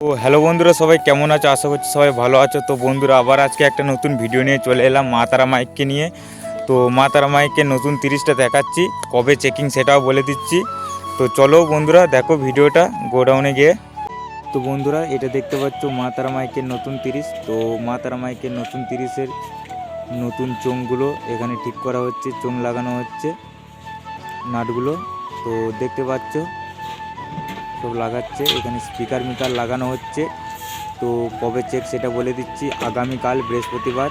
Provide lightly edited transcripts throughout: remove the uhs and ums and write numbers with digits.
তো হ্যালো বন্ধুরা, সবাই কেমন আছো? আশা করছি সবাই ভালো আছো। তো বন্ধুরা, আবার আজকে একটা নতুন ভিডিও নিয়ে চলে এলাম মা তারা মাইককে নিয়ে। তো মা তারা মাইকের নতুন 30টা দেখাচ্ছি, কবে চেকিং সেটাও বলে দিচ্ছি। তো চলো বন্ধুরা, দেখো ভিডিওটা গোডাউনে গিয়ে। তো বন্ধুরা, এটা দেখতে পাচ্ছ মা তারা মাইকের নতুন 30। তো মা তারা মাইকের নতুন 30-এর নতুন চোঙগুলো এখানে ঠিক করা হচ্ছে, চোঙ লাগানো হচ্ছে, নাটগুলো তো দেখতে পাচ্ছ সব লাগাচ্ছে। এখানে স্পিকার মিটার লাগানো হচ্ছে। তো কবে চেক সেটা বলে দিচ্ছি, আগামীকাল বৃহস্পতিবার,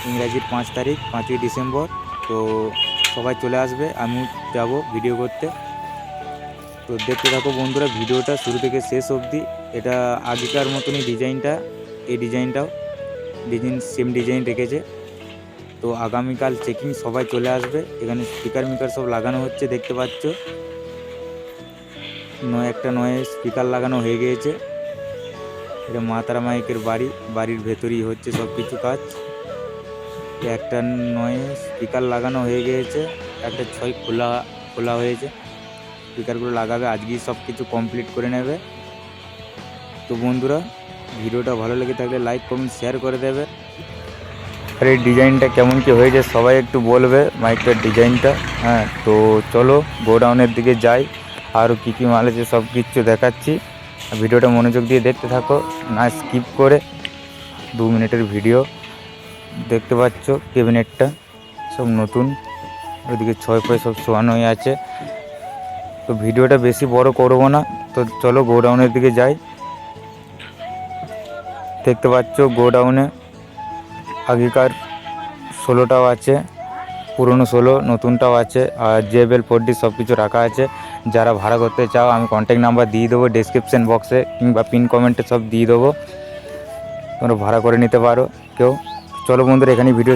ইংরাজির 5 তারিখ, 5ই ডিসেম্বর। তো সবাই চলে আসবে, আমিও যাব ভিডিও করতে। তো দেখতে থাকো বন্ধুরা ভিডিওটা শুরু থেকে শেষ অবধি। এটা আগেকার মতনই ডিজাইনটা, এই ডিজাইনটাও সেম ডিজাইন রেখেছে। তো আগামীকাল চেকিং, সবাই চলে আসবে। এখানে স্পিকার মিকার সব লাগানো হচ্ছে, দেখতে পাচ্ছ একটা নয় স্পিকার লাগানো হয়ে গিয়েছে। এটা মা তারা মাইকের বাড়ির ভেতরেই হচ্ছে সব কিছু কাজ। একটা নয় স্পিকার লাগানো হয়ে গিয়েছে, একটা 6 খোলা হয়েছে। স্পিকারগুলো লাগাবে, আজকেই সব কিছু কমপ্লিট করে নেবে। তো বন্ধুরা, ভিডিওটা ভালো লেগে থাকলে লাইক কমেন্ট শেয়ার করে দেবে। আর এই ডিজাইনটা কেমন কি হয়েছে সবাই একটু বলবে, মাইকটার ডিজাইনটা। হ্যাঁ, তো চলো গোডাউনের দিকে যাই, আরও কী কী মাল আছে সব কিছু দেখাচ্ছি। ভিডিওটা মনোযোগ দিয়ে দেখতে থাকো, না স্কিপ করে। 2 মিনিটের ভিডিও। দেখতে পাচ্ছ ক্যাবিনেটটা সব নতুন, ওইদিকে 6 সব শোয়ানোই আছে। তো ভিডিওটা বেশি বড় করব না, তো চলো গোডাউনের দিকে যাই। দেখতে পাচ্ছ গোডাউনে আগেকার 16টাও আছে, পুরনো 16, নতুনটাও আছে, আর JBL 4D সব কিছু রাখা আছে। যারা ভাড়া করতে চাও আমি কন্ট্যাক্ট নাম্বার দিয়ে দেবো ডেসক্রিপশন বক্সে, কিংবা পিন কমেন্টে সব দিয়ে দেবো, তোমরা ভাড়া করে নিতে পারো কেউ। চলো বন্ধুরা, এখানেই ভিডিও